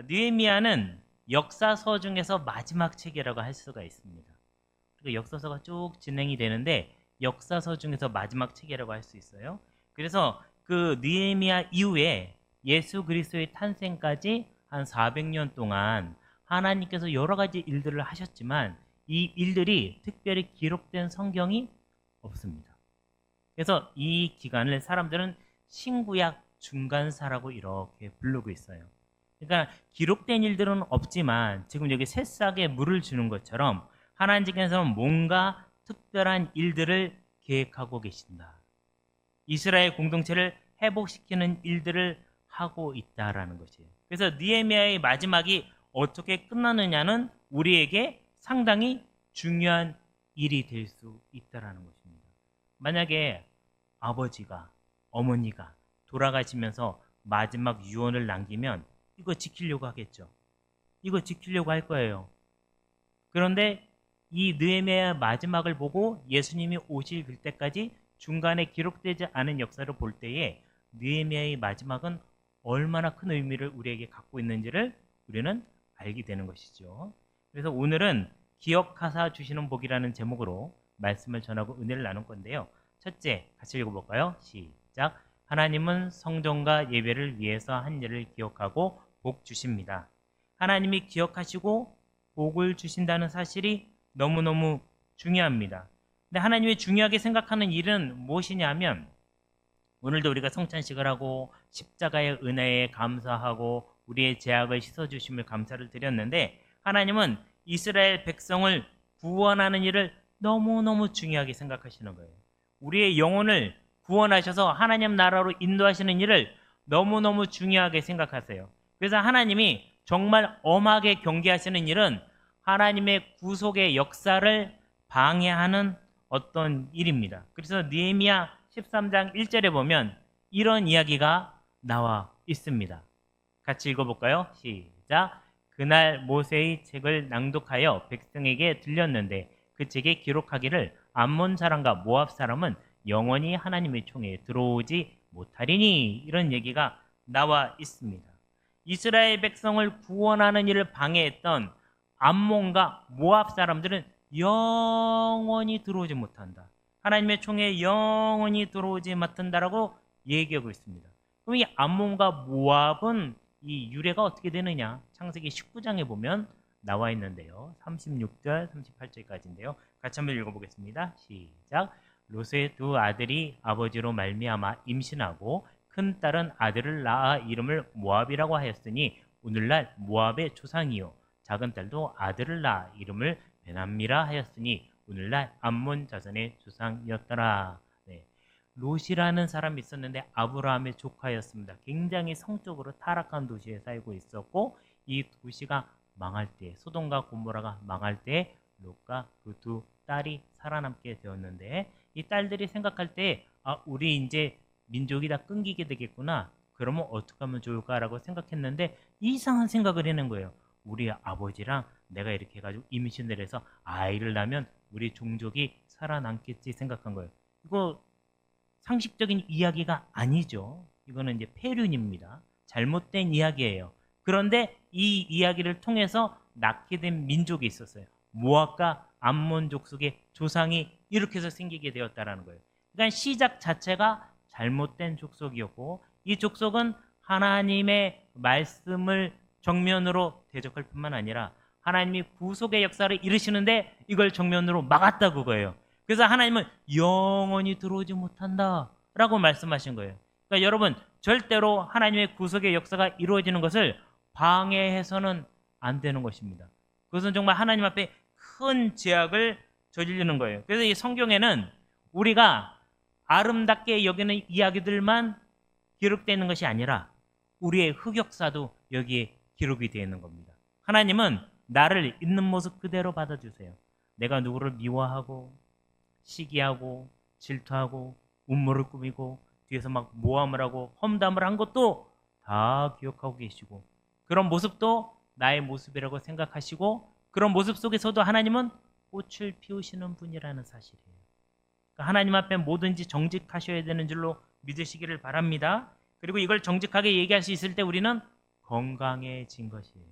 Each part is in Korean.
느헤미야는 역사서 중에서 마지막 책이라고 할 수가 있습니다. 그리고 역사서가 쭉 진행이 되는데 역사서 중에서 마지막 책이라고 할 수 있어요. 그래서 그 느헤미야 이후에 예수 그리스도의 탄생까지 한 400년 동안 하나님께서 여러 가지 일들을 하셨지만 이 일들이 특별히 기록된 성경이 없습니다. 그래서 이 기간을 사람들은 신구약 중간사라고 이렇게 부르고 있어요. 그러니까 기록된 일들은 없지만 지금 여기 새싹에 물을 주는 것처럼 하나님께서는 뭔가 특별한 일들을 계획하고 계신다. 이스라엘 공동체를 회복시키는 일들을 하고 있다라는 것이에요. 그래서 느헤미야의 마지막이 어떻게 끝나느냐는 우리에게 상당히 중요한 일이 될 수 있다라는 것입니다. 만약에 아버지가 어머니가 돌아가시면서 마지막 유언을 남기면 이거 지키려고 하겠죠. 이거 지키려고 할 거예요. 그런데 이 느헤미야 마지막을 보고 예수님이 오실 때까지 중간에 기록되지 않은 역사를 볼 때에 느헤미야의 마지막은 얼마나 큰 의미를 우리에게 갖고 있는지를 우리는 알게 되는 것이죠. 그래서 오늘은 기억하사 주시는 복이라는 제목으로 말씀을 전하고 은혜를 나눌 건데요. 첫째, 같이 읽어볼까요? 시작. 하나님은 성전과 예배를 위해서 한 일을 기억하고 복 주십니다. 하나님이 기억하시고 복을 주신다는 사실이 너무너무 중요합니다. 근데 하나님이 중요하게 생각하는 일은 무엇이냐면 오늘도 우리가 성찬식을 하고 십자가의 은혜에 감사하고 우리의 죄악을 씻어주심을 감사를 드렸는데 하나님은 이스라엘 백성을 구원하는 일을 너무너무 중요하게 생각하시는 거예요. 우리의 영혼을 구원하셔서 하나님 나라로 인도하시는 일을 너무너무 중요하게 생각하세요. 그래서 하나님이 정말 엄하게 경계하시는 일은 하나님의 구속의 역사를 방해하는 어떤 일입니다. 그래서 느헤미야 13장 1절에 보면 이런 이야기가 나와 있습니다. 같이 읽어볼까요? 시작. 그날 모세의 책을 낭독하여 백성에게 들렸는데 그 책에 기록하기를 암몬 사람과 모압 사람은 영원히 하나님의 총에 들어오지 못하리니 이런 얘기가 나와 있습니다. 이스라엘 백성을 구원하는 일을 방해했던 암몬과 모압 사람들은 영원히 들어오지 못한다. 하나님의 총에 영원히 들어오지 못한다라고 얘기하고 있습니다. 그럼 이 암몬과 모압은 이 유래가 어떻게 되느냐? 창세기 19장에 보면 나와 있는데요. 36절, 38절까지인데요. 같이 한번 읽어보겠습니다. 시작. 롯의 두 아들이 아버지로 말미암아 임신하고 큰 딸은 아들을 낳아 이름을 모압이라고 하였으니 오늘날 모압의 조상이요 작은 딸도 아들을 낳아 이름을 베남미라 하였으니 오늘날 암몬 자손의 조상이었더라. 네. 롯이라는 사람이 있었는데 아브라함의 조카였습니다. 굉장히 성적으로 타락한 도시에 살고 있었고 이 도시가 망할 때 소돔과 고모라가 망할 때 롯과 그 두 딸이 살아남게 되었는데 이 딸들이 생각할 때 우리 이제 민족이 다 끊기게 되겠구나. 그러면 어떻게 하면 좋을까라고 생각했는데 이상한 생각을 해낸 거예요. 우리 아버지랑 내가 이렇게 해가지고 임신을 해서 아이를 낳으면 우리 종족이 살아남겠지 생각한 거예요. 이거 상식적인 이야기가 아니죠. 이거는 이제 폐륜입니다. 잘못된 이야기예요. 그런데 이 이야기를 통해서 낳게 된 민족이 있었어요. 모압과 암몬 족속의 조상이 이렇게 해서 생기게 되었다라는 거예요. 그러니까 시작 자체가 잘못된 족속이었고 이 족속은 하나님의 말씀을 정면으로 대적할 뿐만 아니라 하나님이 구속의 역사를 이루시는데 이걸 정면으로 막았다 그거예요. 그래서 하나님은 영원히 들어오지 못한다 라고 말씀하신 거예요. 그러니까 여러분 절대로 하나님의 구속의 역사가 이루어지는 것을 방해해서는 안 되는 것입니다. 그것은 정말 하나님 앞에 큰 죄악을 저지르는 거예요. 그래서 이 성경에는 우리가 아름답게 여기는 이야기들만 기록되어 있는 것이 아니라 우리의 흑역사도 여기에 기록이 되어 있는 겁니다. 하나님은 나를 있는 모습 그대로 받아주세요. 내가 누구를 미워하고 시기하고 질투하고 음모를 꾸미고 뒤에서 막 모함을 하고 험담을 한 것도 다 기억하고 계시고 그런 모습도 나의 모습이라고 생각하시고 그런 모습 속에서도 하나님은 꽃을 피우시는 분이라는 사실이에요. 그러니까 하나님 앞에 뭐든지 정직하셔야 되는 줄로 믿으시기를 바랍니다. 그리고 이걸 정직하게 얘기할 수 있을 때 우리는 건강해진 것이에요.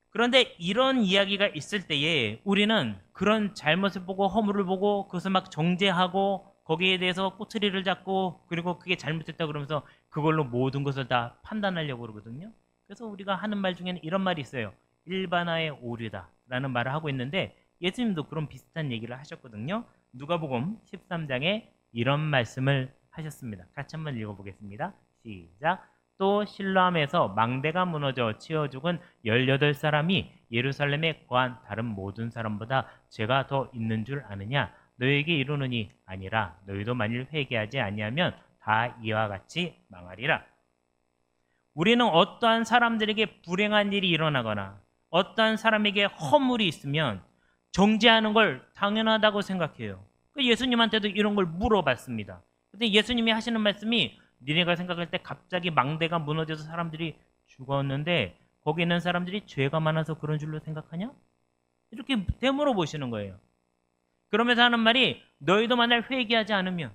그런데 이런 이야기가 있을 때에 우리는 그런 잘못을 보고 허물을 보고 그것을 막 정죄하고 거기에 대해서 꼬투리를 잡고 그리고 그게 잘못됐다 그러면서 그걸로 모든 것을 다 판단하려고 그러거든요. 그래서 우리가 하는 말 중에는 이런 말이 있어요. 일반화의 오류다 라는 말을 하고 있는데 예수님도 그런 비슷한 얘기를 하셨거든요. 누가복음 13장에 이런 말씀을 하셨습니다. 같이 한번 읽어보겠습니다. 시작. 또 실로암에서 망대가 무너져 치어 죽은 18사람이 예루살렘에 거한 다른 모든 사람보다 죄가 더 있는 줄 아느냐? 너에게 이르노니 아니라 너희도 만일 회개하지 아니하면 다 이와 같이 망하리라. 우리는 어떠한 사람들에게 불행한 일이 일어나거나 어떠한 사람에게 허물이 있으면 정죄하는 걸 당연하다고 생각해요. 예수님한테도 이런 걸 물어봤습니다. 근데 예수님이 하시는 말씀이 니네가 생각할 때 갑자기 망대가 무너져서 사람들이 죽었는데 거기 있는 사람들이 죄가 많아서 그런 줄로 생각하냐? 이렇게 되물어 보시는 거예요. 그러면서 하는 말이 너희도 만약 회개하지 않으면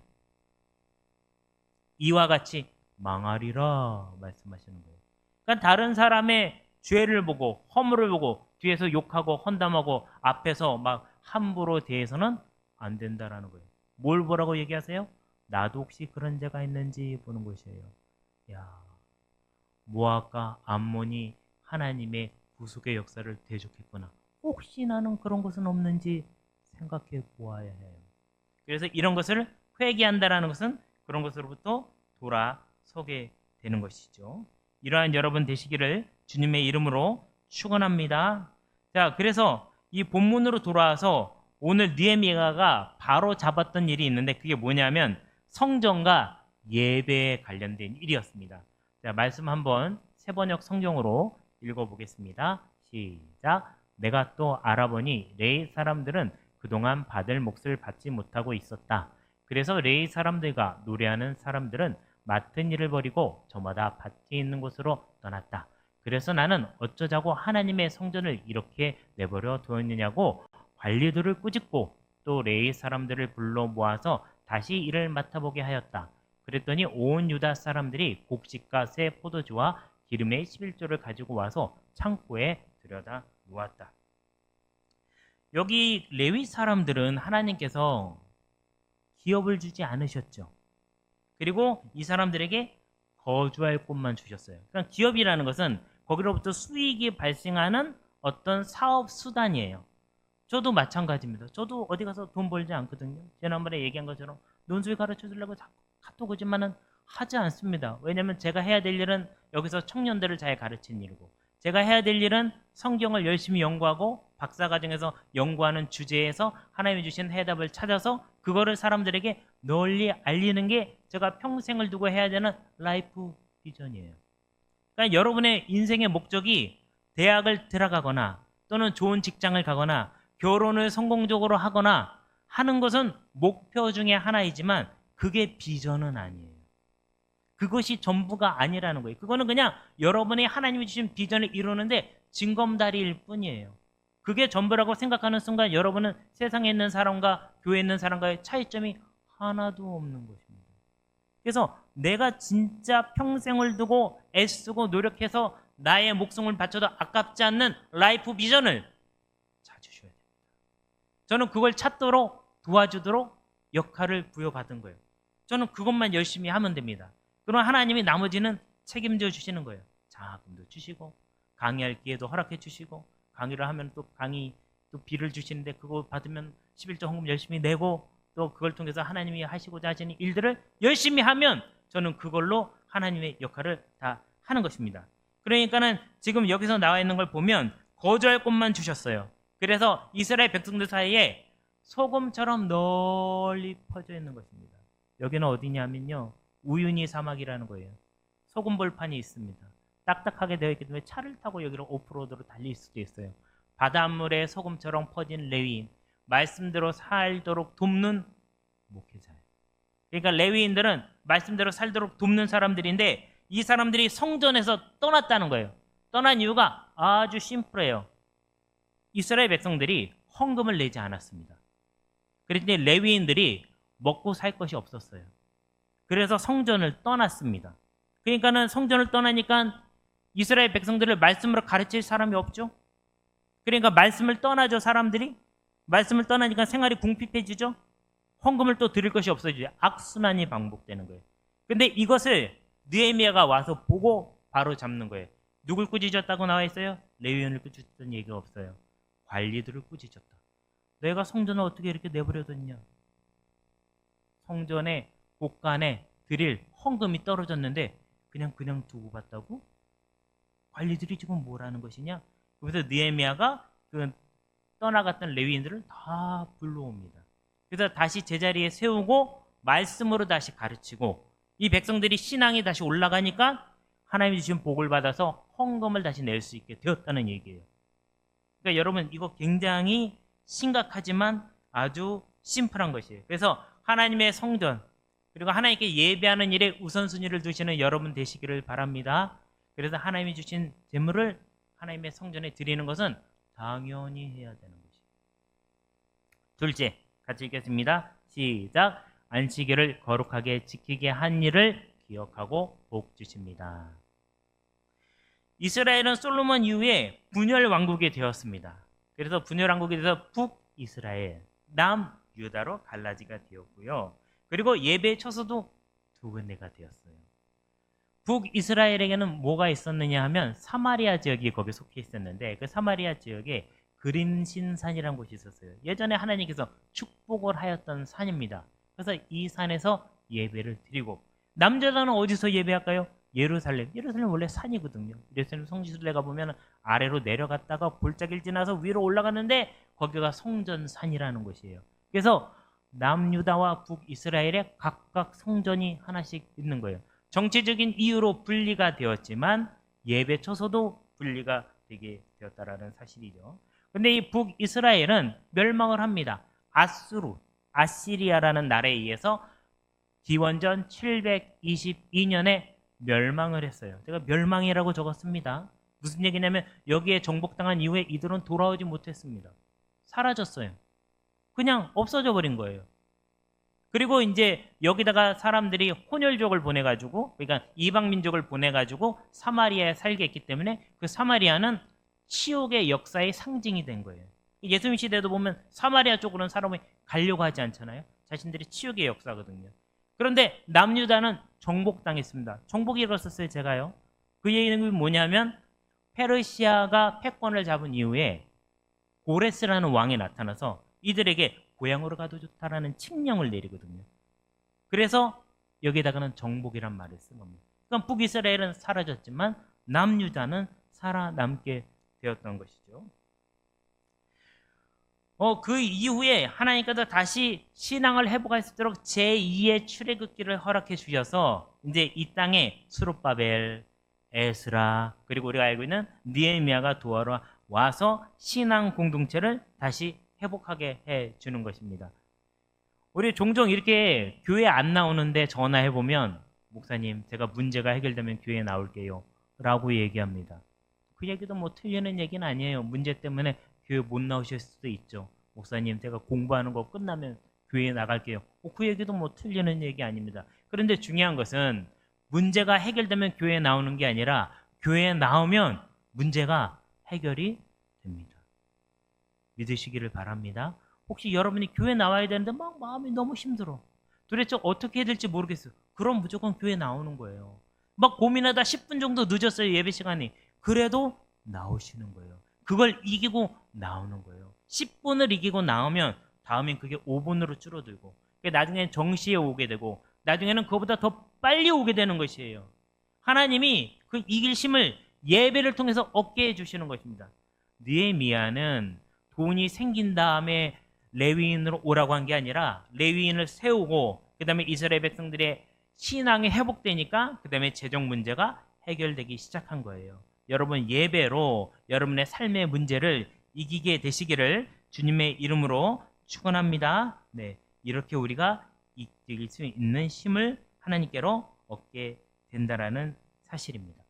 이와 같이 망하리라 말씀하시는 거예요. 그러니까 다른 사람의 죄를 보고 허물을 보고 뒤에서 욕하고 헌담하고 앞에서 막 함부로 대해서는 안 된다라는 거예요. 뭘 보라고 얘기하세요? 나도 혹시 그런 죄가 있는지 보는 것이에요. 야, 모압과 암몬이 하나님의 구속의 역사를 대적했구나. 혹시 나는 그런 것은 없는지 생각해 보아야 해요. 그래서 이런 것을 회개한다라는 것은 그런 것으로부터 돌아서게 되는 것이죠. 이러한 여러분 되시기를 주님의 이름으로 축원합니다. 자, 그래서 이 본문으로 돌아와서 오늘 느헤미야가 바로 잡았던 일이 있는데 그게 뭐냐면 성전과 예배에 관련된 일이었습니다. 자, 말씀 한번 세번역 성경으로 읽어보겠습니다. 시작. 내가 또 알아보니 레위 사람들은 그동안 받을 몫을 받지 못하고 있었다. 그래서 레위 사람들과 노래하는 사람들은 맡은 일을 버리고 저마다 밭이 있는 곳으로 떠났다. 그래서 나는 어쩌자고 하나님의 성전을 이렇게 내버려 두었느냐고 관리들을 꾸짖고 또 레위 사람들을 불러 모아서 다시 일을 맡아보게 하였다. 그랬더니 온 유다 사람들이 곡식과 새 포도주와 기름의 11조를 가지고 와서 창고에 들여다 놓았다. 여기 레위 사람들은 하나님께서 기업을 주지 않으셨죠. 그리고 이 사람들에게 거주할 곳만 주셨어요. 그러니까 기업이라는 것은 거기로부터 수익이 발생하는 어떤 사업 수단이에요. 저도 마찬가지입니다. 저도 어디 가서 돈 벌지 않거든요. 지난번에 얘기한 것처럼 논술 가르쳐 주려고 카톡 오지만은 하지 않습니다. 왜냐하면 제가 해야 될 일은 여기서 청년들을 잘 가르치는 일이고 제가 해야 될 일은 성경을 열심히 연구하고 박사과정에서 연구하는 주제에서 하나님이 주신 해답을 찾아서 그거를 사람들에게 널리 알리는 게 제가 평생을 두고 해야 되는 라이프 비전이에요. 그러니까 여러분의 인생의 목적이 대학을 들어가거나 또는 좋은 직장을 가거나 결혼을 성공적으로 하거나 하는 것은 목표 중에 하나이지만 그게 비전은 아니에요. 그것이 전부가 아니라는 거예요. 그거는 그냥 여러분이 하나님이 주신 비전을 이루는데 징검다리일 뿐이에요. 그게 전부라고 생각하는 순간 여러분은 세상에 있는 사람과 교회에 있는 사람과의 차이점이 하나도 없는 것입니다. 그래서 내가 진짜 평생을 두고 애쓰고 노력해서 나의 목숨을 바쳐도 아깝지 않는 라이프 비전을 찾으셔야 됩니다. 저는 그걸 찾도록 도와주도록 역할을 부여받은 거예요. 저는 그것만 열심히 하면 됩니다. 그럼 하나님이 나머지는 책임져 주시는 거예요. 장학금도 주시고 강의할 기회도 허락해 주시고 강의를 하면 또 강의 또 비를 주시는데 그거 받으면 11조 헌금 열심히 내고 또 그걸 통해서 하나님이 하시고자 하시는 일들을 열심히 하면 저는 그걸로 하나님의 역할을 다 하는 것입니다. 그러니까는 지금 여기서 나와 있는 걸 보면 거주할 곳만 주셨어요. 그래서 이스라엘 백성들 사이에 소금처럼 널리 퍼져 있는 것입니다. 여기는 어디냐면요. 우유니 사막이라는 거예요. 소금 벌판이 있습니다. 딱딱하게 되어 있기 때문에 차를 타고 여기로 오프로드로 달릴 수도 있어요. 바닷물에 소금처럼 퍼진 레위인, 말씀대로 살도록 돕는 목회자예요. 그러니까 레위인들은 말씀대로 살도록 돕는 사람들인데 이 사람들이 성전에서 떠났다는 거예요. 떠난 이유가 아주 심플해요. 이스라엘 백성들이 헌금을 내지 않았습니다. 그랬더니 레위인들이 먹고 살 것이 없었어요. 그래서 성전을 떠났습니다. 그러니까는 성전을 떠나니까 이스라엘 백성들을 말씀으로 가르칠 사람이 없죠. 그러니까 말씀을 떠나죠, 사람들이. 말씀을 떠나니까 생활이 궁핍해지죠. 헌금을 또 드릴 것이 없어지죠. 악순환이 반복되는 거예요. 근데 이것을 느헤미야가 와서 보고 바로 잡는 거예요. 누굴 꾸짖었다고 나와 있어요? 레위인을 꾸짖었던 얘기가 없어요. 관리들을 꾸짖었다. 내가 성전을 어떻게 이렇게 내버려뒀냐? 성전의 곳간에 드릴 헌금이 떨어졌는데 그냥 두고 갔다고? 관리들이 지금 뭐라는 것이냐? 그래서 느헤미야가 그 떠나갔던 레위인들을 다 불러옵니다. 그래서 다시 제자리에 세우고 말씀으로 다시 가르치고 이 백성들이 신앙이 다시 올라가니까 하나님이 주신 복을 받아서 헌금을 다시 낼 수 있게 되었다는 얘기예요. 그러니까 여러분 이거 굉장히 심각하지만 아주 심플한 것이에요. 그래서 하나님의 성전 그리고 하나님께 예배하는 일에 우선순위를 두시는 여러분 되시기를 바랍니다. 그래서 하나님이 주신 재물을 하나님의 성전에 드리는 것은 당연히 해야 되는 것이에요. 둘째, 같이 읽겠습니다. 시작. 안식일을 거룩하게 지키게 한 일을 기억하고 복 주십니다. 이스라엘은 솔로몬 이후에 분열 왕국이 되었습니다. 그래서 분열 왕국이 돼서 북이스라엘, 남유다로 갈라지가 되었고요. 그리고 예배 처소도 두 군데가 되었어요. 북이스라엘에게는 뭐가 있었느냐 하면 사마리아 지역이 거기 속해 있었는데 그 사마리아 지역에 그림신산이라는 곳이 있었어요. 예전에 하나님께서 축복을 하였던 산입니다. 그래서 이 산에서 예배를 드리고 남유다는 어디서 예배할까요? 예루살렘. 예루살렘 원래 산이거든요. 예루살렘 성지순례 가보면 아래로 내려갔다가 골짜기를 지나서 위로 올라가는데 거기가 성전산이라는 곳이에요. 그래서 남유다와 북이스라엘에 각각 성전이 하나씩 있는 거예요. 정치적인 이유로 분리가 되었지만 예배 처소도 분리가 되게 되었다라는 사실이죠. 근데 이 북이스라엘은 멸망을 합니다. 아시리아라는 나라에 의해서 기원전 722년에 멸망을 했어요. 제가 멸망이라고 적었습니다. 무슨 얘기냐면 여기에 정복당한 이후에 이들은 돌아오지 못했습니다. 사라졌어요. 그냥 없어져 버린 거예요. 그리고 이제 여기다가 사람들이 혼혈족을 보내가지고 그러니까 이방민족을 보내가지고 사마리아에 살게 했기 때문에 그 사마리아는 치욕의 역사의 상징이 된 거예요. 예수님 시대도 보면 사마리아 쪽으로는 사람이 가려고 하지 않잖아요. 자신들이 치욕의 역사거든요. 그런데 남유다는 정복당했습니다. 정복이 일었었어요, 제가요. 그 얘기는 뭐냐면 페르시아가 패권을 잡은 이후에 고레스라는 왕이 나타나서 이들에게 고향으로 가도 좋다라는 칙령을 내리거든요. 그래서 여기다가는 정복이란 말을 쓴 겁니다. 그럼 북이스라엘은 사라졌지만 남유다는 살아남게 되었던 것이죠. 그 이후에 하나님께서 다시 신앙을 회복할 수 있도록 제2의 출애굽기를 허락해 주셔서 이제 이 땅에 스룹바벨, 에스라 그리고 우리가 알고 있는 느헤미야가 도와러 와서 신앙 공동체를 다시 회복하게 해 주는 것입니다. 우리 종종 이렇게 교회 안 나오는데 전화해 보면 목사님 제가 문제가 해결되면 교회 나올게요 라고 얘기합니다. 그 얘기도 뭐 틀리는 얘기는 아니에요. 문제 때문에 교회 못 나오실 수도 있죠. 목사님 제가 공부하는 거 끝나면 교회에 나갈게요. 그 얘기도 뭐 틀리는 얘기 아닙니다. 그런데 중요한 것은 문제가 해결되면 교회에 나오는 게 아니라 교회에 나오면 문제가 해결이 됩니다. 믿으시기를 바랍니다. 혹시 여러분이 교회 나와야 되는데 막 마음이 너무 힘들어. 도대체 어떻게 해야 될지 모르겠어요. 그럼 무조건 교회 나오는 거예요. 막 고민하다 10분 정도 늦었어요. 예배 시간이. 그래도 나오시는 거예요. 그걸 이기고 나오는 거예요. 10분을 이기고 나오면 다음엔 그게 5분으로 줄어들고 나중에는 정시에 오게 되고 나중에는 그거보다 더 빨리 오게 되는 것이에요. 하나님이 그 이길 힘을 예배를 통해서 얻게 해주시는 것입니다. 느헤미야는 돈이 생긴 다음에 레위인으로 오라고 한 게 아니라 레위인을 세우고 그 다음에 이스라엘 백성들의 신앙이 회복되니까 그 다음에 재정 문제가 해결되기 시작한 거예요. 여러분 예배로 여러분의 삶의 문제를 이기게 되시기를 주님의 이름으로 축원합니다. 네, 이렇게 우리가 이길 수 있는 힘을 하나님께로 얻게 된다라는 사실입니다.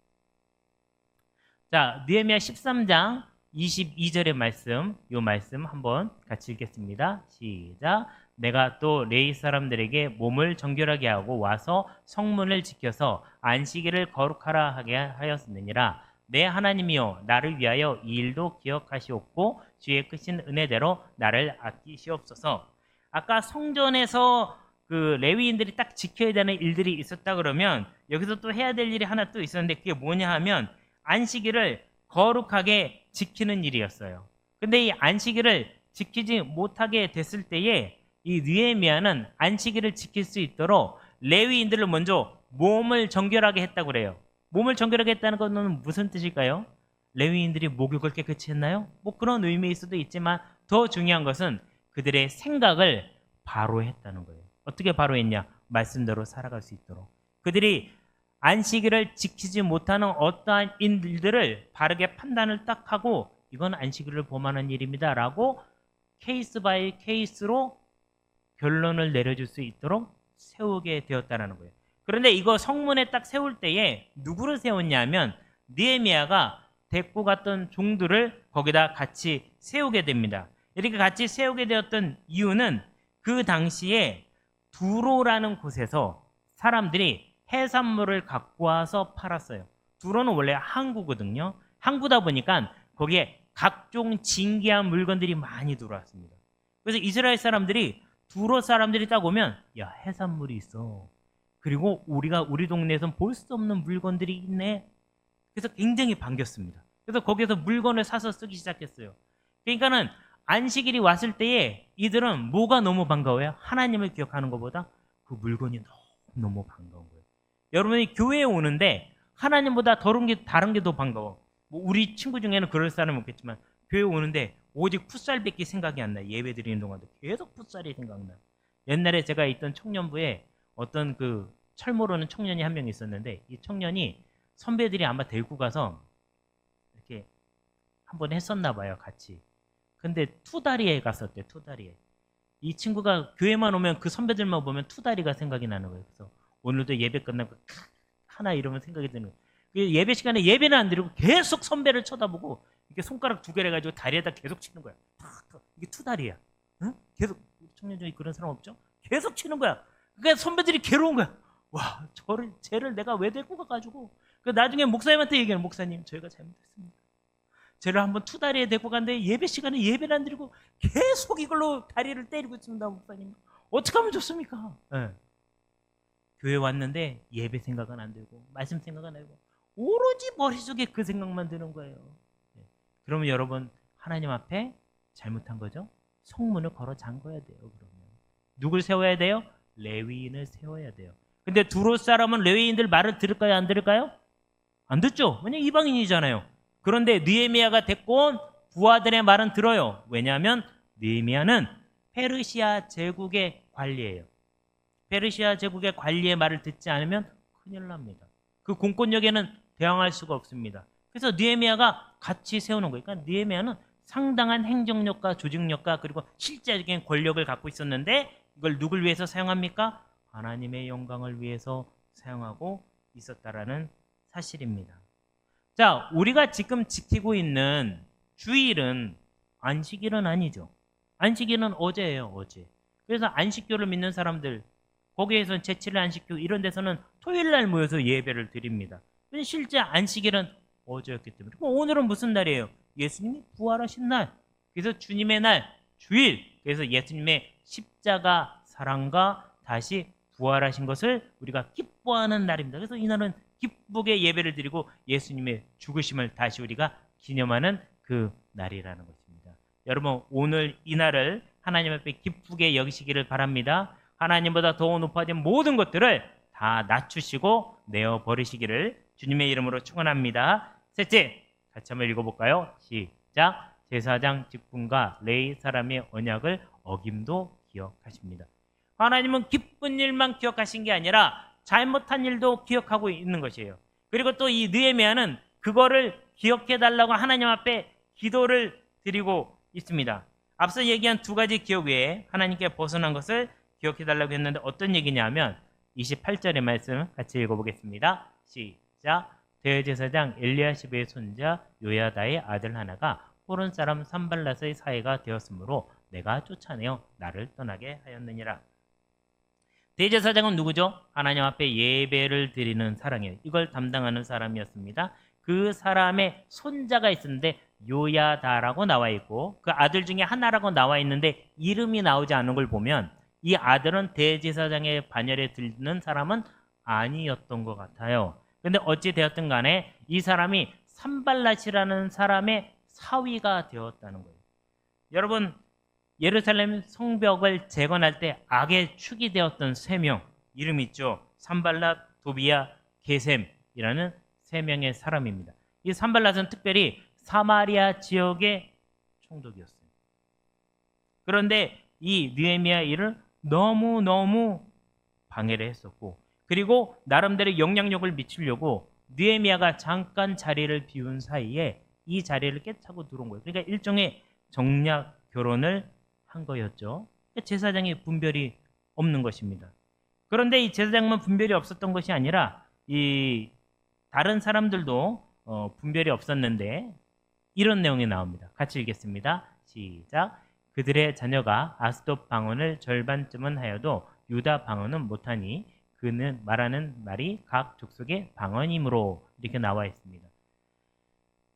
자, 느헤미야 13장 22절의 말씀, 요 말씀 한번 같이 읽겠습니다. 시작. 내가 또 레위 사람들에게 몸을 정결하게 하고 와서 성문을 지켜서 안식일을 거룩하라 하게 하였느니라. 내 하나님이여 나를 위하여 이 일도 기억하시옵고 주의 크신 은혜대로 나를 아끼시옵소서. 아까 성전에서 그 레위인들이 딱 지켜야 되는 일들이 있었다 그러면 여기서 또 해야 될 일이 하나 또 있었는데 그게 뭐냐 하면 안식일을 거룩하게 지키는 일이었어요. 근데 이 안식일을 지키지 못하게 됐을 때에 이 느헤미야는 안식일을 지킬 수 있도록 레위인들을 먼저 몸을 정결하게 했다고 그래요. 몸을 정결하게 했다는 것은 무슨 뜻일까요? 레위인들이 목욕을 깨끗이 했나요? 뭐 그런 의미일 수도 있지만 더 중요한 것은 그들의 생각을 바로 했다는 거예요. 어떻게 바로 했냐? 말씀대로 살아갈 수 있도록. 그들이 안식일을 지키지 못하는 어떠한 일들을 바르게 판단을 딱 하고 이건 안식일을 범하는 일입니다 라고 케이스 바이 케이스로 결론을 내려줄 수 있도록 세우게 되었다는 거예요. 그런데 이거 성문에 딱 세울 때에 누구를 세웠냐면 느헤미야가 데리고 갔던 종들을 거기다 같이 세우게 됩니다. 이렇게 같이 세우게 되었던 이유는 그 당시에 두로라는 곳에서 사람들이 해산물을 갖고 와서 팔았어요. 두로는 원래 항구거든요. 항구다 보니까 거기에 각종 진귀한 물건들이 많이 들어왔습니다. 그래서 이스라엘 사람들이 두로 사람들이 딱 오면 야 해산물이 있어. 그리고 우리 동네에선 볼 수 없는 물건들이 있네. 그래서 굉장히 반겼습니다. 그래서 거기서 물건을 사서 쓰기 시작했어요. 그러니까는 안식일이 왔을 때에 이들은 뭐가 너무 반가워요? 하나님을 기억하는 것보다 그 물건이 너무 반가운 거예요. 여러분이 교회에 오는데 하나님보다 다른 게 더 반가워. 뭐 우리 친구 중에는 그럴 사람은 없겠지만 교회 오는데 오직 풋살밖에 생각이 안 나. 예배 드리는 동안도 계속 풋살이 생각나. 옛날에 제가 있던 청년부에 어떤 그 철모르는 청년이 한 명 있었는데 이 청년이 선배들이 아마 데리고 가서 이렇게 한번 했었나 봐요, 같이. 근데 투다리에 갔었대, 투다리에. 이 친구가 교회만 오면 그 선배들만 보면 투다리가 생각이 나는 거예요. 그래서 오늘도 예배 끝나고 하나 이러면 생각이 드는 거예요. 예배 시간에 예배는 안 드리고 계속 선배를 쳐다보고 이렇게 손가락 두 개를 가지고 다리에다 계속 치는 거야. 이게 투다리야. 응? 계속 청년 중에 그런 사람 없죠? 계속 치는 거야. 그러니까 선배들이 괴로운 거야. 와, 쟤를 내가 왜 데리고 가가지고. 나중에 목사님한테 얘기하는 목사님, 저희가 잘못했습니다. 쟤를 한번 투다리에 데리고 갔는데 예배 시간에 예배를 안 드리고 계속 이걸로 다리를 때리고 있습니다, 목사님. 어떻게 하면 좋습니까? 네. 교회 왔는데 예배 생각은 안 들고 말씀 생각은 안 들고 오로지 머릿속에 그 생각만 드는 거예요. 네. 그러면 여러분 하나님 앞에 잘못한 거죠? 성문을 걸어 잠궈야 돼요. 그러면 누굴 세워야 돼요? 레위인을 세워야 돼요. 근데 두로 사람은 레위인들 말을 들을까요? 안 들을까요? 안 듣죠. 왜냐면 이방인이잖아요. 그런데 느헤미야가 데리고 온 부하들의 말은 들어요. 왜냐하면 느헤미야는 페르시아 제국의 관리예요. 페르시아 제국의 관리의 말을 듣지 않으면 큰일 납니다. 그 공권력에는 대항할 수가 없습니다. 그래서 느헤미야가 같이 세우는 거예요. 그러니까 느헤미야는 상당한 행정력과 조직력과 그리고 실제적인 권력을 갖고 있었는데 이걸 누굴 위해서 사용합니까? 하나님의 영광을 위해서 사용하고 있었다라는 사실입니다. 자, 우리가 지금 지키고 있는 주일은 안식일은 아니죠. 안식일은 어제예요, 어제. 그래서 안식교를 믿는 사람들 거기에서 제7일 안식교 이런 데서는 토요일 날 모여서 예배를 드립니다. 실제 안식일은 어제였기 때문에. 그럼 오늘은 무슨 날이에요? 예수님이 부활하신 날. 그래서 주님의 날, 주일. 그래서 예수님의 십자가 사랑과 다시 부활하신 것을 우리가 기뻐하는 날입니다. 그래서 이날은 기쁘게 예배를 드리고 예수님의 죽으심을 다시 우리가 기념하는 그 날이라는 것입니다. 여러분 오늘 이 날을 하나님 앞에 기쁘게 여기시기를 바랍니다. 하나님보다 더 높아진 모든 것들을 다 낮추시고 내어버리시기를 주님의 이름으로 축원합니다. 셋째, 같이 한번 읽어볼까요? 시작. 제사장 직분과 레위 사람의 언약을 어김도 기억하십니다. 하나님은 기쁜 일만 기억하신 게 아니라 잘못한 일도 기억하고 있는 것이에요. 그리고 또 이 느헤미야는 그거를 기억해달라고 하나님 앞에 기도를 드리고 있습니다. 앞서 얘기한 두 가지 기억 외에 하나님께 벗어난 것을 기억해달라고 했는데 어떤 얘기냐면 28절의 말씀 같이 읽어보겠습니다. 시작. 대제사장 엘리야십의 손자 요야다의 아들 하나가 호른 사람 산발랏의 사이가 되었으므로 내가 쫓아내어 나를 떠나게 하였느니라. 대제사장은 누구죠? 하나님 앞에 예배를 드리는 사람이에요. 이걸 담당하는 사람이었습니다. 그 사람의 손자가 있었는데 요야다라고 나와 있고 그 아들 중에 하나라고 나와 있는데 이름이 나오지 않은 걸 보면 이 아들은 대제사장의 반열에 드는 사람은 아니었던 것 같아요. 근데 어찌 되었든 간에 이 사람이 산발랏이라는 사람의 사위가 되었다는 거예요. 여러분, 예루살렘 성벽을 재건할 때 악의 축이 되었던 세 명 이름 있죠. 산발랏, 도비야, 게셈이라는 세 명의 사람입니다. 이 산발랏은 특별히 사마리아 지역의 총독이었어요. 그런데 이 느헤미야 일을 너무너무 방해를 했었고 그리고 나름대로 영향력을 미치려고 느헤미야가 잠깐 자리를 비운 사이에 이 자리를 깨차고 들어온 거예요. 그러니까 일종의 정략 결혼을 한 거였죠. 제사장이 분별이 없는 것입니다. 그런데 이 제사장만 분별이 없었던 것이 아니라 이 다른 사람들도 분별이 없었는데 이런 내용이 나옵니다. 같이 읽겠습니다. 시작. 그들의 자녀가 아스돗 방언을 절반쯤은 하여도 유다 방언은 못하니 그는 말하는 말이 각 족속의 방언이므로 이렇게 나와 있습니다.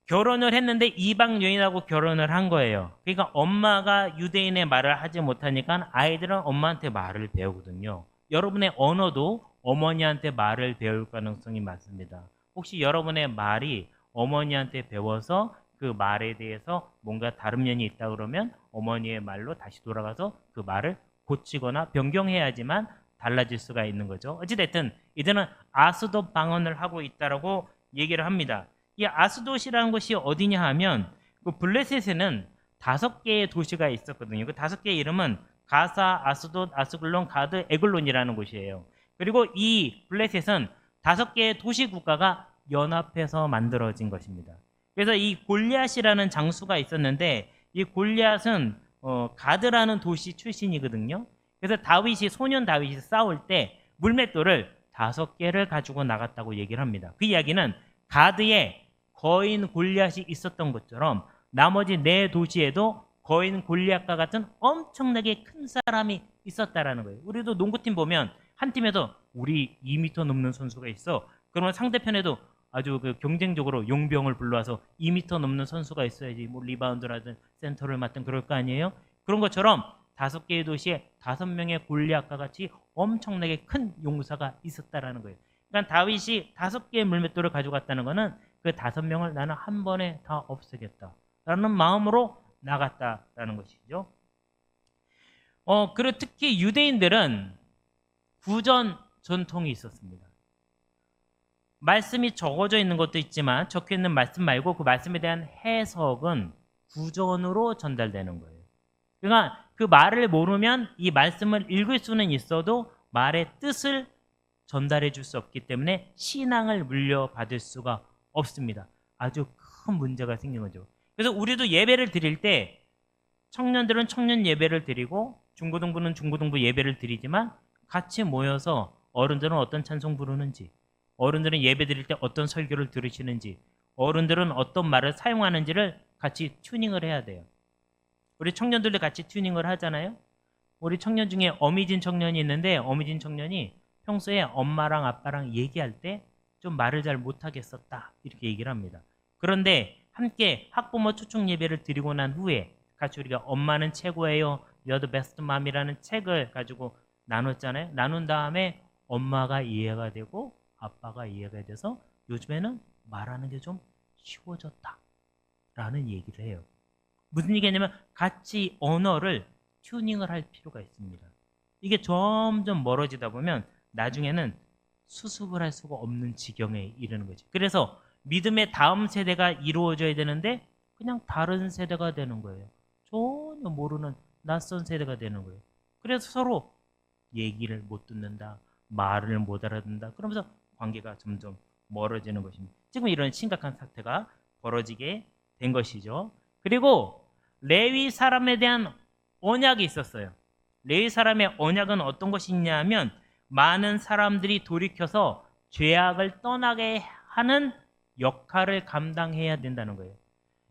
결혼을 했는데 이방 여인하고 결혼을 한 거예요. 그러니까 엄마가 유대인의 말을 하지 못하니까 아이들은 엄마한테 말을 배우거든요. 여러분의 언어도 어머니한테 말을 배울 가능성이 많습니다. 혹시 여러분의 말이 어머니한테 배워서 그 말에 대해서 뭔가 다른 면이 있다 그러면 어머니의 말로 다시 돌아가서 그 말을 고치거나 변경해야지만 달라질 수가 있는 거죠. 어찌됐든 이들은 아스돗 방언을 하고 있다라고 얘기를 합니다. 이 아스돗이라는 곳이 어디냐 하면 그 블레셋에는 5개의 도시가 있었거든요. 그 5개의 이름은 가사, 아스돗, 아스글론, 가드, 에글론이라는 곳이에요. 그리고 이 블레셋은 5개의 도시 국가가 연합해서 만들어진 것입니다. 그래서 이 골리앗이라는 장수가 있었는데 이 골리앗은 가드라는 도시 출신이거든요. 그래서 소년 다윗이 싸울 때 물맷돌을 5개를 가지고 나갔다고 얘기를 합니다. 그 이야기는 가드에 거인 골리앗이 있었던 것처럼 나머지 4도시에도 거인 골리앗과 같은 엄청나게 큰 사람이 있었다라는 거예요. 우리도 농구팀 보면 한 팀에도 우리 2m 넘는 선수가 있어. 그러면 상대편에도 아주 그 경쟁적으로 용병을 불러와서 2m 넘는 선수가 있어야지 뭐 리바운드라든 센터를 맡든 그럴 거 아니에요. 그런 것처럼 5개의 도시에 5명의 골리앗과 같이 엄청나게 큰 용사가 있었다라는 거예요. 그러니까 다윗이 5개의 물맷돌을 가져갔다는 것은 그 5명을 나는 한 번에 다 없애겠다라는 마음으로 나갔다라는 것이죠. 그리고 특히 유대인들은 구전 전통이 있었습니다. 말씀이 적어져 있는 것도 있지만 적혀 있는 말씀 말고 그 말씀에 대한 해석은 구전으로 전달되는 거예요. 그러니까 그 말을 모르면 이 말씀을 읽을 수는 있어도 말의 뜻을 전달해 줄 수 없기 때문에 신앙을 물려받을 수가 없습니다. 아주 큰 문제가 생긴 거죠. 그래서 우리도 예배를 드릴 때 청년들은 청년 예배를 드리고 중고등부는 중고등부 예배를 드리지만 같이 모여서 어른들은 어떤 찬송 부르는지, 어른들은 예배 드릴 때 어떤 설교를 들으시는지, 어른들은 어떤 말을 사용하는지를 같이 튜닝을 해야 돼요. 우리 청년들도 같이 튜닝을 하잖아요. 우리 청년 중에 어미진 청년이 있는데 어미진 청년이 평소에 엄마랑 아빠랑 얘기할 때 좀 말을 잘 못하겠었다 이렇게 얘기를 합니다. 그런데 함께 학부모 초청 예배를 드리고 난 후에 같이 우리가 엄마는 최고예요, You're the best mom이라는 책을 가지고 나눴잖아요. 나눈 다음에 엄마가 이해가 되고 아빠가 이해가 돼서 요즘에는 말하는 게 좀 쉬워졌다라는 얘기를 해요. 무슨 얘기냐면 같이 언어를 튜닝을 할 필요가 있습니다. 이게 점점 멀어지다 보면 나중에는 수습을 할 수가 없는 지경에 이르는 거지. 그래서 믿음의 다음 세대가 이루어져야 되는데 그냥 다른 세대가 되는 거예요. 전혀 모르는 낯선 세대가 되는 거예요. 그래서 서로 얘기를 못 듣는다, 말을 못 알아듣는다. 그러면서 관계가 점점 멀어지는 것입니다. 지금 이런 심각한 사태가 벌어지게 된 것이죠. 그리고 레위 사람에 대한 언약이 있었어요. 레위 사람의 언약은 어떤 것이 있냐면 많은 사람들이 돌이켜서 죄악을 떠나게 하는 역할을 감당해야 된다는 거예요.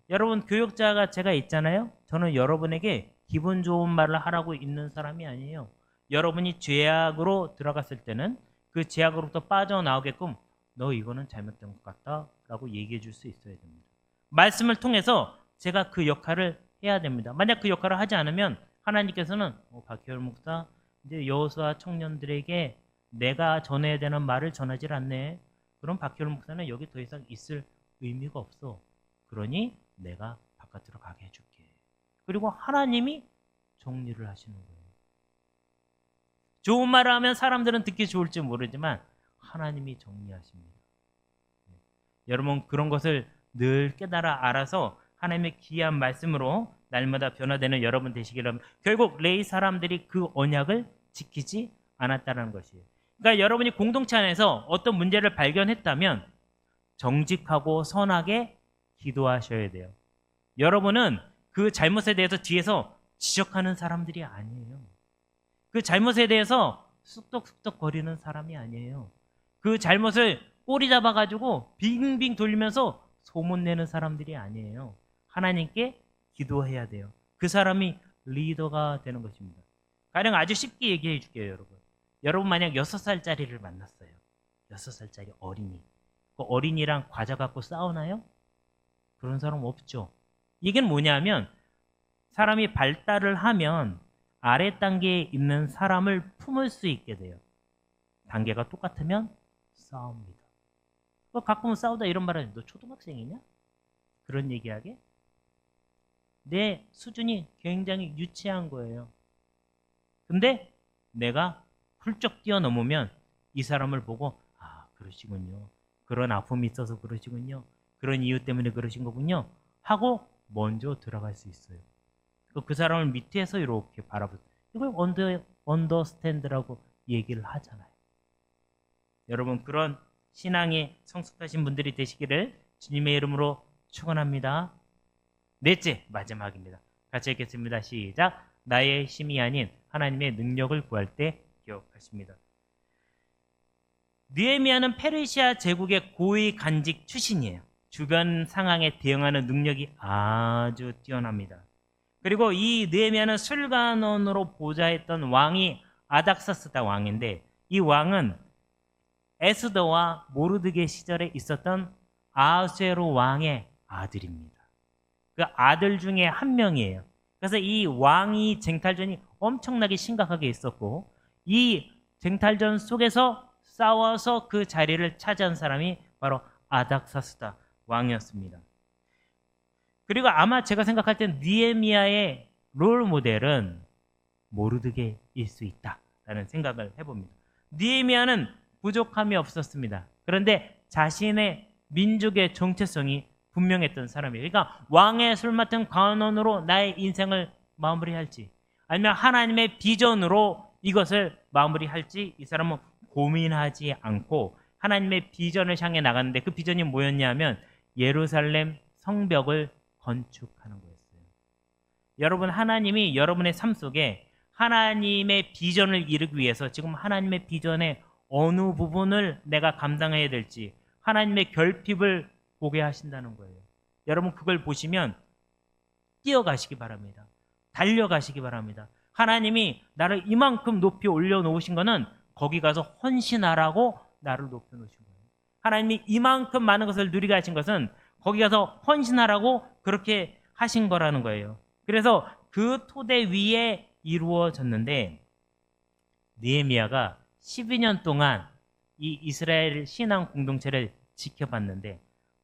여러분 교육자가 제가 있잖아요. 저는 여러분에게 기분 좋은 말을 하라고 있는 사람이 아니에요. 여러분이 죄악으로 들어갔을 때는 그 죄악으로부터 빠져나오게끔 너 이거는 잘못된 것 같다 라고 얘기해 줄 수 있어야 됩니다. 말씀을 통해서 제가 그 역할을 해야 됩니다. 만약 그 역할을 하지 않으면 하나님께서는 박희열 목사 이제 여호수아 청년들에게 내가 전해야 되는 말을 전하지 않네. 그럼 박희열 목사는 여기 더 이상 있을 의미가 없어. 그러니 내가 바깥으로 가게 해줄게. 그리고 하나님이 정리를 하시는 거예요. 좋은 말을 하면 사람들은 듣기 좋을지 모르지만 하나님이 정리하십니다. 여러분 그런 것을 늘 깨달아 알아서 하나님의 귀한 말씀으로 날마다 변화되는 여러분 되시기를 합니다. 결국 레위 사람들이 그 언약을 지키지 않았다는 것이에요. 그러니까 여러분이 공동체 안에서 어떤 문제를 발견했다면 정직하고 선하게 기도하셔야 돼요. 여러분은 그 잘못에 대해서 뒤에서 지적하는 사람들이 아니에요. 그 잘못에 대해서 쑥덕쑥덕 거리는 사람이 아니에요. 그 잘못을 꼬리 잡아가지고 빙빙 돌리면서 소문내는 사람들이 아니에요. 하나님께 기도해야 돼요. 그 사람이 리더가 되는 것입니다. 가령 아주 쉽게 얘기해 줄게요, 여러분. 여러분 만약 6살짜리를 만났어요. 6살짜리 어린이. 그 어린이랑 과자 갖고 싸우나요? 그런 사람 없죠. 이게 뭐냐면 사람이 발달을 하면 아래 단계에 있는 사람을 품을 수 있게 돼요. 단계가 똑같으면 싸웁니다. 가끔은 싸우다 이런 말을 너 초등학생이냐? 그런 얘기하게? 내 수준이 굉장히 유치한 거예요. 근데 내가 훌쩍 뛰어넘으면 이 사람을 보고 아 그러시군요. 그런 아픔이 있어서 그러시군요. 그런 이유 때문에 그러신 거군요. 하고 먼저 들어갈 수 있어요. 그 사람을 밑에서 이렇게 바라보고 이걸 언더스탠드라고 얘기를 하잖아요. 여러분 그런 신앙에 성숙하신 분들이 되시기를 주님의 이름으로 축원합니다. 넷째 마지막입니다. 같이 읽겠습니다. 시작. 나의 힘이 아닌 하나님의 능력을 구할 때 기억하십니다. 느헤미야는 페르시아 제국의 고위 간직 출신이에요. 주변 상황에 대응하는 능력이 아주 뛰어납니다. 그리고 이 느헤미야는 술관원으로 보좌했던 왕이 아닥사스다 왕인데 이 왕은 에스더와 모르드게 시절에 있었던 아하수에로 왕의 아들입니다. 그 아들 중에 한 명이에요. 그래서 이 왕이 쟁탈전이 엄청나게 심각하게 있었고 이 쟁탈전 속에서 싸워서 그 자리를 차지한 사람이 바로 아닥사스다 왕이었습니다. 그리고 아마 제가 생각할 땐 느헤미야의 롤 모델은 모르드게일 수 있다라는 생각을 해봅니다. 느헤미야는 부족함이 없었습니다. 그런데 자신의 민족의 정체성이 분명했던 사람이에요. 그러니까 왕의 술 맡은 관원으로 나의 인생을 마무리할지 아니면 하나님의 비전으로 이것을 마무리할지 이 사람은 고민하지 않고 하나님의 비전을 향해 나갔는데 그 비전이 뭐였냐면 예루살렘 성벽을 건축하는 거였어요. 여러분 하나님이 여러분의 삶 속에 하나님의 비전을 이루기 위해서 지금 하나님의 비전의 어느 부분을 내가 감당해야 될지 하나님의 결핍을 보게 하신다는 거예요. 여러분 그걸 보시면 뛰어가시기 바랍니다. 달려가시기 바랍니다. 하나님이 나를 이만큼 높이 올려놓으신 거는 거기 가서 헌신하라고 나를 높여놓으신 거예요. 하나님이 이만큼 많은 것을 누리게 하신 것은 거기 가서 헌신하라고 그렇게 하신 거라는 거예요. 그래서 그 토대 위에 이루어졌는데 느헤미야가 12년 동안 이 이스라엘 신앙 공동체를 지켜봤는데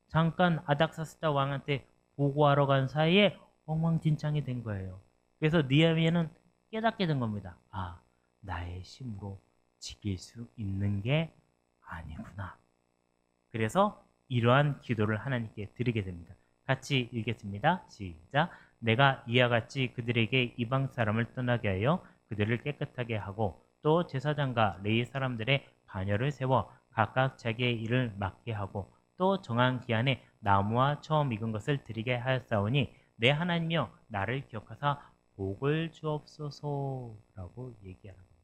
잠깐 아닥사스다 왕한테 보고하러 간 사이에 엉망진창이 된 거예요. 그래서 느헤미야는 깨닫게 된 겁니다. 아, 나의 힘으로 지킬 수 있는 게 아니구나. 그래서 이러한 기도를 하나님께 드리게 됩니다. 같이 읽겠습니다. 시작. 내가 이와 같이 그들에게 이방 사람을 떠나게 하여 그들을 깨끗하게 하고 또 제사장과 레위 사람들의 반열을 세워 각각 자기의 일을 맡게 하고 또 정한 기한에 나무와 처음 익은 것을 드리게 하였사오니 내 하나님이여 나를 기억하사 복을 주옵소서라고 얘기하는 겁니다.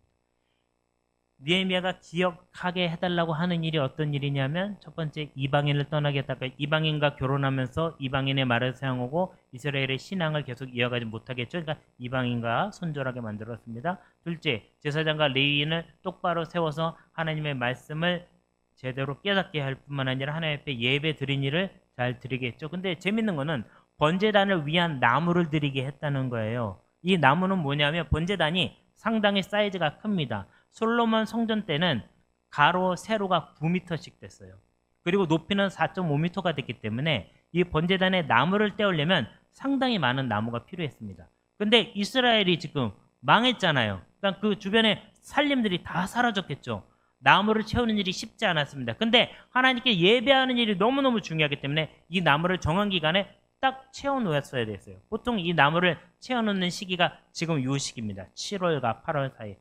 느헤미야가 기억하게 해달라고 하는 일이 어떤 일이냐면 첫 번째 이방인을 떠나게 했다가 이방인과 결혼하면서 이방인의 말을 사용하고 이스라엘의 신앙을 계속 이어가지 못하겠죠. 그러니까 이방인과 손절하게 만들었습니다. 둘째, 제사장과 레위인을 똑바로 세워서 하나님의 말씀을 제대로 깨닫게 할 뿐만 아니라 하나님 앞에 예배 드린 일을 잘 드리겠죠. 근데 재밌는 거는 번제단을 위한 나무를 드리게 했다는 거예요. 이 나무는 뭐냐면 번제단이 상당히 사이즈가 큽니다. 솔로몬 성전 때는 가로, 세로가 9m씩 됐어요. 그리고 높이는 4.5m가 됐기 때문에 이 번제단에 나무를 떼우려면 상당히 많은 나무가 필요했습니다. 근데 이스라엘이 지금 망했잖아요. 그러니까 그 주변에 살림들이 다 사라졌겠죠. 나무를 채우는 일이 쉽지 않았습니다. 근데 하나님께 예배하는 일이 너무너무 중요하기 때문에 이 나무를 정한 기간에 딱 채워놓았어야 됐어요. 보통 이 나무를 채워놓는 시기가 지금 요 시기입니다. 7월과 8월 사이.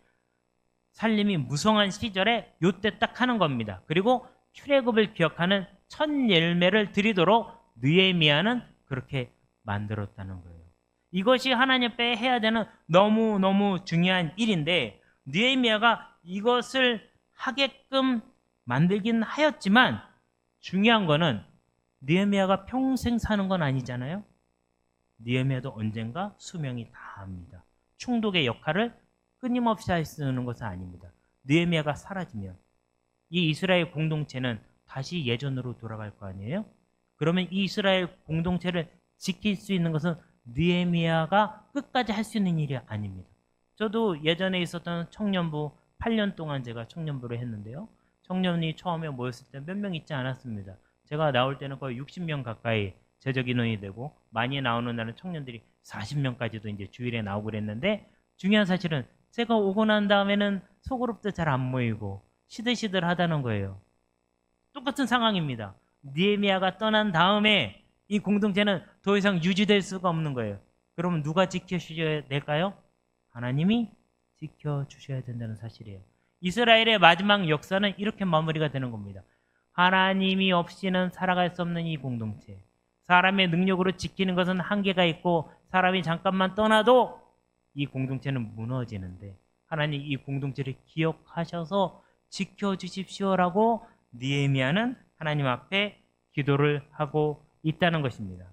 살림이 무성한 시절에 요때 딱 하는 겁니다. 그리고 출애굽을 기억하는 첫 열매를 드리도록 느헤미야는 그렇게 만들었다는 거예요. 이것이 하나님 앞에 해야 되는 너무너무 중요한 일인데 느헤미야가 이것을 하게끔 만들긴 하였지만 중요한 거는 느헤미야가 평생 사는 건 아니잖아요. 느헤미야도 언젠가 수명이 다합니다. 충독의 역할을 끊임없이 할 수 있는 것은 아닙니다. 느헤미야가 사라지면 이 이스라엘 공동체는 다시 예전으로 돌아갈 거 아니에요? 그러면 이 이스라엘 공동체를 지킬 수 있는 것은 느헤미야가 끝까지 할 수 있는 일이 아닙니다. 저도 예전에 있었던 청년부 8년 동안 제가 청년부를 했는데요. 청년이 처음에 모였을 때 몇 명 있지 않았습니다. 제가 나올 때는 거의 60명 가까이 제적 인원이 되고 많이 나오는 날은 청년들이 40명까지도 이제 주일에 나오고 그랬는데 중요한 사실은 제가 오고 난 다음에는 소그룹도 잘 안 모이고 시들시들하다는 거예요. 똑같은 상황입니다. 느헤미야가 떠난 다음에 이 공동체는 더 이상 유지될 수가 없는 거예요. 그러면 누가 지켜주셔야 될까요? 하나님이 지켜주셔야 된다는 사실이에요. 이스라엘의 마지막 역사는 이렇게 마무리가 되는 겁니다. 하나님이 없이는 살아갈 수 없는 이 공동체. 사람의 능력으로 지키는 것은 한계가 있고 사람이 잠깐만 떠나도 이 공동체는 무너지는데 하나님 이 공동체를 기억하셔서 지켜주십시오라고 느헤미야는 하나님 앞에 기도를 하고 있다는 것입니다.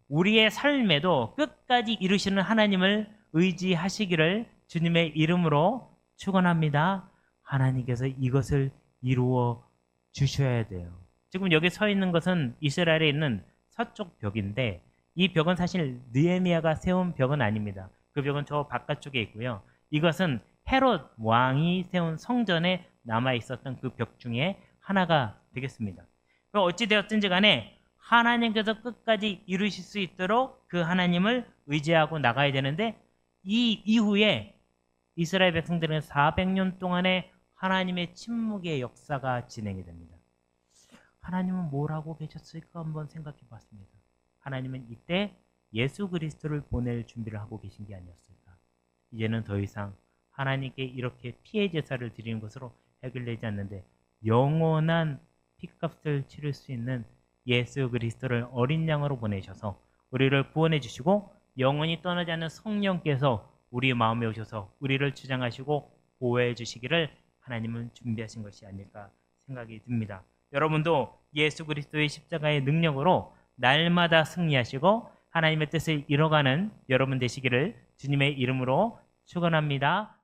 우리의 삶에도 끝까지 이루시는 하나님을 의지하시기를 주님의 이름으로 축원합니다. 하나님께서 이것을 이루어 주셔야 돼요. 지금 여기 서 있는 것은 이스라엘에 있는 서쪽 벽인데 이 벽은 사실 느헤미야가 세운 벽은 아닙니다. 그 벽은 저 바깥쪽에 있고요. 이것은 헤롯 왕이 세운 성전에 남아 있었던 그 벽 중에 하나가 되겠습니다. 어찌 되었든지 간에 하나님께서 끝까지 이루실 수 있도록 그 하나님을 의지하고 나가야 되는데 이 이후에 이스라엘 백성들은 400년 동안의 하나님의 침묵의 역사가 진행이 됩니다. 하나님은 뭘 하고 계셨을까 한번 생각해 봤습니다. 하나님은 이때 예수 그리스도를 보낼 준비를 하고 계신 게 아니었을까. 이제는 더 이상 하나님께 이렇게 피해 제사를 드리는 것으로 해결되지 않는데 영원한 피값을 치를 수 있는 예수 그리스도를 어린 양으로 보내셔서 우리를 구원해 주시고 영원히 떠나지 않는 성령께서 우리 마음에 오셔서 우리를 주장하시고 보호해 주시기를 하나님은 준비하신 것이 아닐까 생각이 듭니다. 여러분도 예수 그리스도의 십자가의 능력으로 날마다 승리하시고 하나님의 뜻을 이뤄가는 여러분 되시기를 주님의 이름으로 축원합니다.